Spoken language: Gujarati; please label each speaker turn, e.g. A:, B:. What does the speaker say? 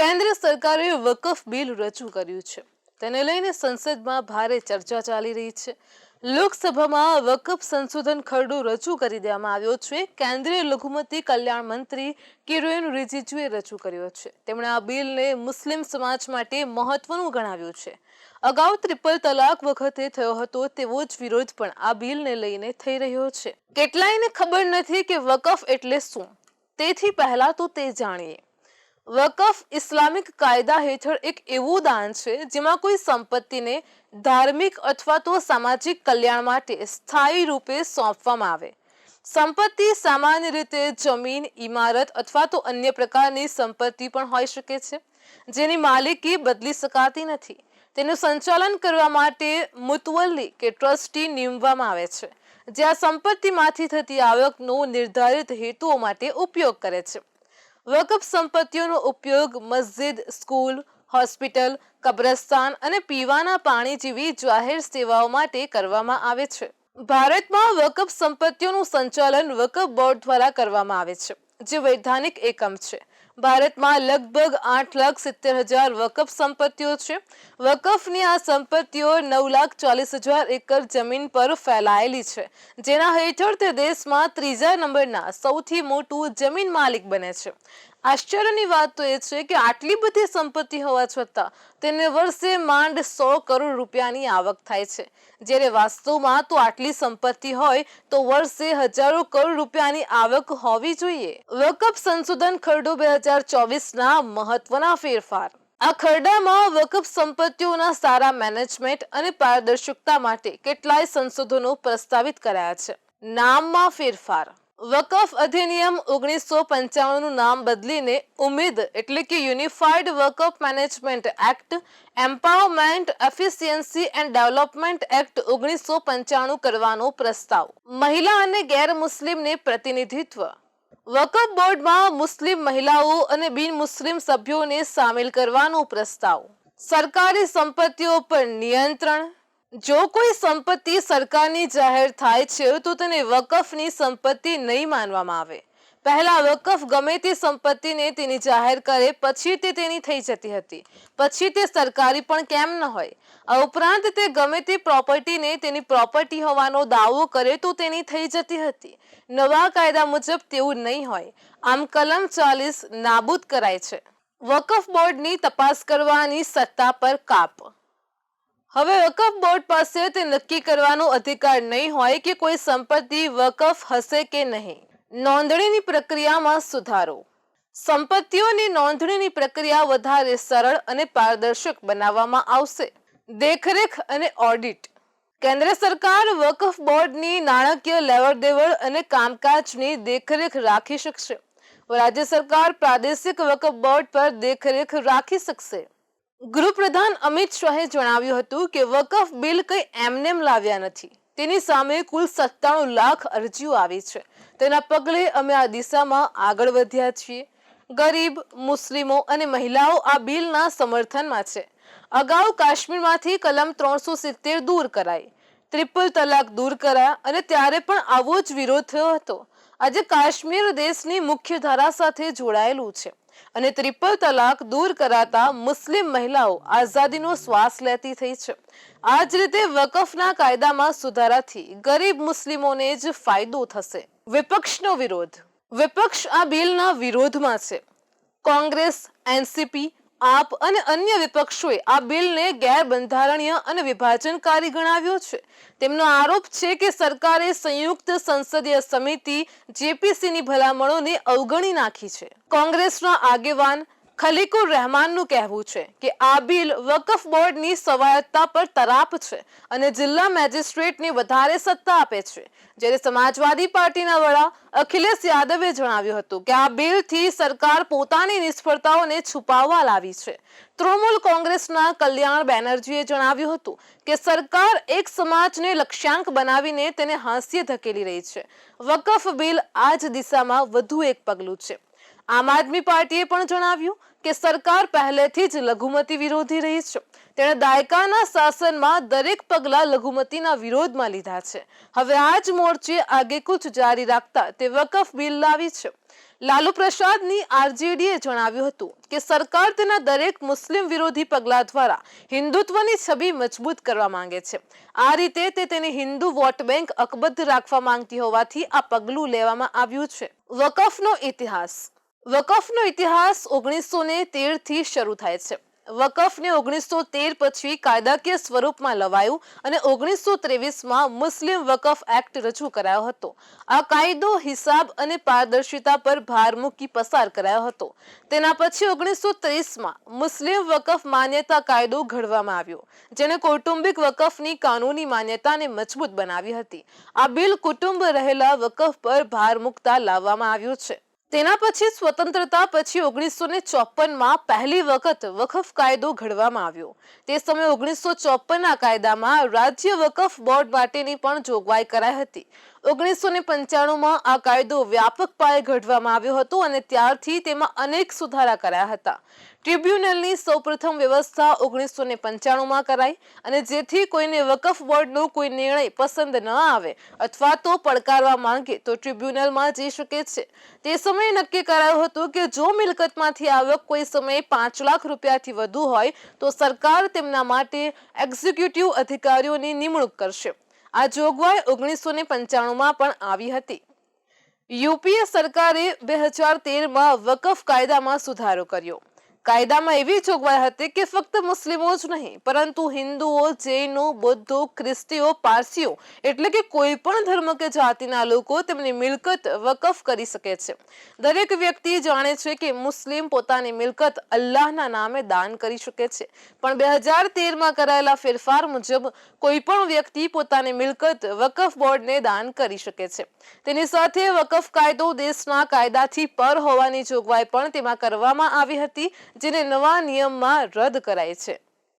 A: કેન્દ્ર સરકારે વકફ બિલ રજૂ કર્યું છે. તેને લઈને સંસદમાં ભારે ચર્ચા ચાલી રહી છે. લોકસભામાં વકફ સંશોધન ખરડો રજૂ કરી દેવામાં આવ્યો છે. કેન્દ્રીય લઘુમતી કલ્યાણ મંત્રી કિરેન રિજિજુએ રજૂ કર્યો છે. તેમણે આ બિલને મુસ્લિમ સમાજ માટે મહત્વનું ગણાવ્યું છે. અગાઉ ટ્રિપલ તલાક વખતે થયો હતો તેવો જ વિરોધ પણ આ બિલને લઈને થઈ રહ્યો છે. કેટલાયને ખબર નથી કે વકફ એટલે શું. તેથી પહેલા તો તે જાણીએ. વકફ ઇસ્લામિક કાયદા હેઠળ એક એવું દાન છે જેમાં કોઈ સંપત્તિને ધાર્મિક અથવા તો સામાજિક કલ્યાણ માટે સ્થાયી રૂપે સોંપવામાં આવે. સંપત્તિ સામાન્ય રીતે જમીન, ઇમારત અથવા તો અન્ય પ્રકારની સંપત્તિ પણ હોઈ શકે છે જેની માલિકી બદલી શકાતી નથી. તેનું સંચાલન કરવા માટે મુતવલ્લી કે ટ્રસ્ટી નિમવામાં આવે છે જે આ સંપત્તિમાંથી થતી આવકનો નિર્ધારિત હેતુઓ માટે ઉપયોગ કરે છે. વકફ સંપત્તિઓનો ઉપયોગ મસ્જિદ, સ્કૂલ, હોસ્પિટલ, કબ્રસ્તાન અને પીવાના પાણી જેવી જાહેર સેવાઓ માટે કરવામાં આવે છે. ભારતમાં વકફ સંપત્તિઓનું સંચાલન વકફ બોર્ડ દ્વારા કરવામાં આવે છે જે વૈધાનિક એકમ છે. ભારતમાં લગભગ 8,70,000 વકફ સંપત્તિઓ છે. વકફની આ સંપત્તિઓ 9,40,000 એકર જમીન પર ફેલાયેલી છે જેના હેઠળ તે દેશમાં ત્રીજા નંબરના સૌથી મોટું જમીન માલિક બને છે. આશ્ચર્યની વાત તો એ છે કે આટલી બધી સંપત્તિ હોવા છતાં તેને વર્ષે માંડ 100 કરોડ રૂપિયાની આવક થાય છે, જ્યારે વાસ્તવમાં તો આટલી સંપત્તિ હોય તો વર્ષે હજારો કરોડ રૂપિયાની આવક હોવી જોઈએ. વકફ સંશોધન ખરડો 2024ના મહત્વના ફેરફાર. આ ખરડામાં વકફ સંપત્તિઓના સારા મેનેજમેન્ટ અને પારદર્શકતા માટે કેટલાય સંશોધનો પ્રસ્તાવિત કરાયા છે. નામમાં ફેરફાર. વકફ અધિનિયમ 1995નું નામ બદલીને ઉમ્મીદ એટલે કે unified Waqf management act, empowerment, efficiency and development act 1995 કરવાનો પ્રસ્તાવ. મહિલા અને ગેર મુસ્લિમને પ્રતિનિધિત્વ. વકફ બોર્ડમાં મુસ્લિમ મહિલાઓ અને બિન મુસ્લિમ સભ્યોને સામેલ કરવાનો પ્રસ્તાવ. સરકારી સંપત્તિઓ પર નિયંત્રણ. જો કોઈ સંપત્તિ સરકારની જાહેર થાય છે તો તેને વકફની સંપત્તિ નહીં માનવામાં આવે. પહેલા વકફ ગમે તે સંપત્તિને તેની જાહેર કરે પછી તે તેની થઈ જતી હતી. પછી તે સરકારી પણ કેમ ન હોય. આ ઉપરાંત તે ગમે તે પ્રોપર્ટીને તેની પ્રોપર્ટી હોવાનો દાવો કરે તો તેની થઈ જતી હતી. નવા કાયદા મુજબ તેવું નહીં હોય. આમ કલમ 40 નાબૂદ કરાય છે. વકફ બોર્ડની તપાસ કરવાની સત્તા પર કાપ. હવે વકફ બોર્ડ પાસે તે નક્કી કરવાનો અધિકાર નહીં હોય કે કોઈ સંપત્તિ વકફ હશે કે નહીં. નોંધણીની પ્રક્રિયામાં સુધારો. સંપત્તિઓની નોંધણીની પ્રક્રિયા વધારે સરળ અને પારદર્શક બનાવવામાં આવશે. દેખરેખ અને ઓડિટ. કેન્દ્ર સરકાર વકફ બોર્ડની નાણાકીય લેવડ-દેવડ અને કામકાજની દેખરેખ રાખી શકશે. રાજ્ય સરકાર પ્રાદેશિક વકફ બોર્ડ પર દેખરેખ રાખી શકશે. ગૃહપ્રધાન અમિત શાહે જણાવ્યું હતું કે વકફ બિલ કંઈ એમનેમ લાવ્યા નથી. તેની સામે કુલ 97 લાખ અરજીઓ આવી છે. તેના પગલે અમે આ દિશામાં આગળ વધ્યા છીએ. ગરીબ, મુસ્લિમો અને મહિલાઓ આ બિલના સમર્થનમાં છે. અગાઉ કાશ્મીરમાંથી કલમ 370 દૂર કરાઈ, ટ્રિપલ તલાક દૂર કરાયા અને ત્યારે પણ આવો જ વિરોધ થયો હતો. આજે કાશ્મીર દેશની મુખ્ય ધારા સાથે જોડાયેલું છે અને ટ્રિપલ તલાક દૂર કરાતા મુસ્લિમ મહિલાઓ આઝાદીનો શ્વાસ લેતી થઈ છે. આ જ રીતે વકફના કાયદામાં સુધારાથી ગરીબ મુસ્લિમોને જ ફાયદો થશે. વિપક્ષનો વિરોધ. વિપક્ષ આ બિલના વિરોધમાં છે. કોંગ્રેસ, એનસીપી, આપ અને અન્ય વિપક્ષોએ આ બિલને ગેરબંધારણીય અને વિભાજનકારી ગણાવ્યો છે. તેમનો આરોપ છે કે સરકારે સંયુક્ત સંસદીય સમિતિ જેપીસીની ભલામણોને અવગણી નાખી છે. કોંગ્રેસના આગેવાન ખલીકુર રહેમાનનું કહેવું છે કે આ બિલ વકફ બોર્ડની સ્વાયત્તતા પર તરાપ છે અને જિલ્લા મેજિસ્ટ્રેટને વધારે સત્તા આપે છે. જ્યારે સમાજવાદી પાર્ટીના વડા અખિલેશ યાદવે જણાવ્યું હતું કે આ બિલથી સરકાર પોતાની નિષ્ફળતાઓને છુપાવવા લાવી છે. તૃણમૂલ કોંગ્રેસના કલ્યાણ બેનર્જીએ જણાવ્યું હતું કે સરકાર એક સમાજને લક્ષ્યાંક બનાવીને તેને હાંસિએ ધકેલી રહી છે. વકફ બિલ આ જ દિશામાં વધુ એક પગલું છે. આમ આદમી પાર્ટીએ પણ જણાવ્યું કે સરકાર પહેલેથી જ લઘુમતી વિરોધી રહી છે. તેણે દાયકાના શાસનમાં દરેક પગલાં લઘુમતીના વિરોધમાં લીધા છે. હવે આ જ મોરચે આગેકૂચ જારી રાખતા તે વકફ બિલ લાવી છે. લાલુ પ્રસાદની આરજેડીએ જણાવ્યું હતું કે સરકાર તેના દરેક મુસ્લિમ વિરોધી પગલા દ્વારા હિન્દુત્વની છબી મજબૂત કરવા માંગે છે. આ રીતે તે તેની હિન્દુ વોટ બેંક અકબદ્ધ રાખવા માંગતી હોવાથી આ પગલું લેવામાં આવ્યું છે. વકફનો ઇતિહાસ. વકફનો ઇતિહાસ 1913 થી શરૂ થાય છે. વકફને 1913 પછી કાયદાકીય સ્વરૂપમાં લવાયું અને 1923માં મુસ્લિમ વકફ એક્ટ રજૂ કરાયો હતો. આ કાયદો હિસાબ અને પારદર્શિતા પર ભાર મૂકી પસાર કરાયો હતો. તેના પછી 1930માં મુસ્લિમ વકફ માન્યતા કાયદો ઘડવામાં આવ્યો, જેણે કૌટુંબિક વકફની કાનૂની માન્યતાને મજબૂત બનાવી હતી. આ બિલ કુટુંબ રહેલા વકફ પર ભાર મૂકતા લાવવામાં આવ્યું છે. તેના પછી સ્વતંત્રતા પછી 1954માં પહેલી વખત વકફ કાયદો ઘડવામાં આવ્યો. તે સમયે 1954ના કાયદામાં રાજ્ય વકફ બોર્ડ માટેની પણ જોગવાઈ કરાઈ હતી. 1995માં આ કાયદો વ્યાપક પાયે ઘડવામાં આવ્યો હતો અને ત્યારથી તેમાં અનેક સુધારા કરાયા હતા. ટ્રિબ્યુનલની સૌપ્રથમ વ્યવસ્થા 1995માં કરાઈ અને જેથી કોઈને વકફ બોર્ડનો કોઈ નિર્ણય પસંદ ન આવે અથવા તો પડકારવા માંગે તો ટ્રિબ્યુનલમાં જઈ શકે છે. તે સમયે નક્કી કરાયું હતું કે જો મિલકતમાંથી આવક કોઈ સમયે 5 લાખ રૂપિયાથી વધુ હોય તો સરકાર તેમના માટે એક્ઝિક્યુટિવ અધિકારીઓની નિમણૂક કરશે. આ જોગવાઈ 1995માં પણ આવી હતી. યુપીએ સરકારે 2013માં વકફ કાયદામાં સુધારો કર્યો. કાયદામાં એવી જોગવાઈ હતી કે ફક્ત મુસ્લિમો જ નહીં પરંતુ હિન્દુઓ, જૈનો, બૌદ્ધો, ખ્રિસ્તીઓ, પારસીઓ એટલે કે કોઈ પણ ધર્મ કે જાતિના લોકો તેમની મિલકત વકફ કરી શકે છે. દરેક વ્યક્તિ જાણે છે કે મુસ્લિમ પોતાની મિલકત અલ્લાહના નામે દાન કરી શકે છે, પણ 2013માં કરાયેલા ફેરફાર મુજબ કોઈ પણ વ્યક્તિ પોતાની મિલકત વકફ બોર્ડને દાન કરી શકે છે. તેની સાથે વકફ કાયદો દેશના કાયદાથી પર હોવાની જોગવાઈ પણ તેમાં કરવામાં આવી હતી, જેને નવા નિયમમાં રદ કરાય છે.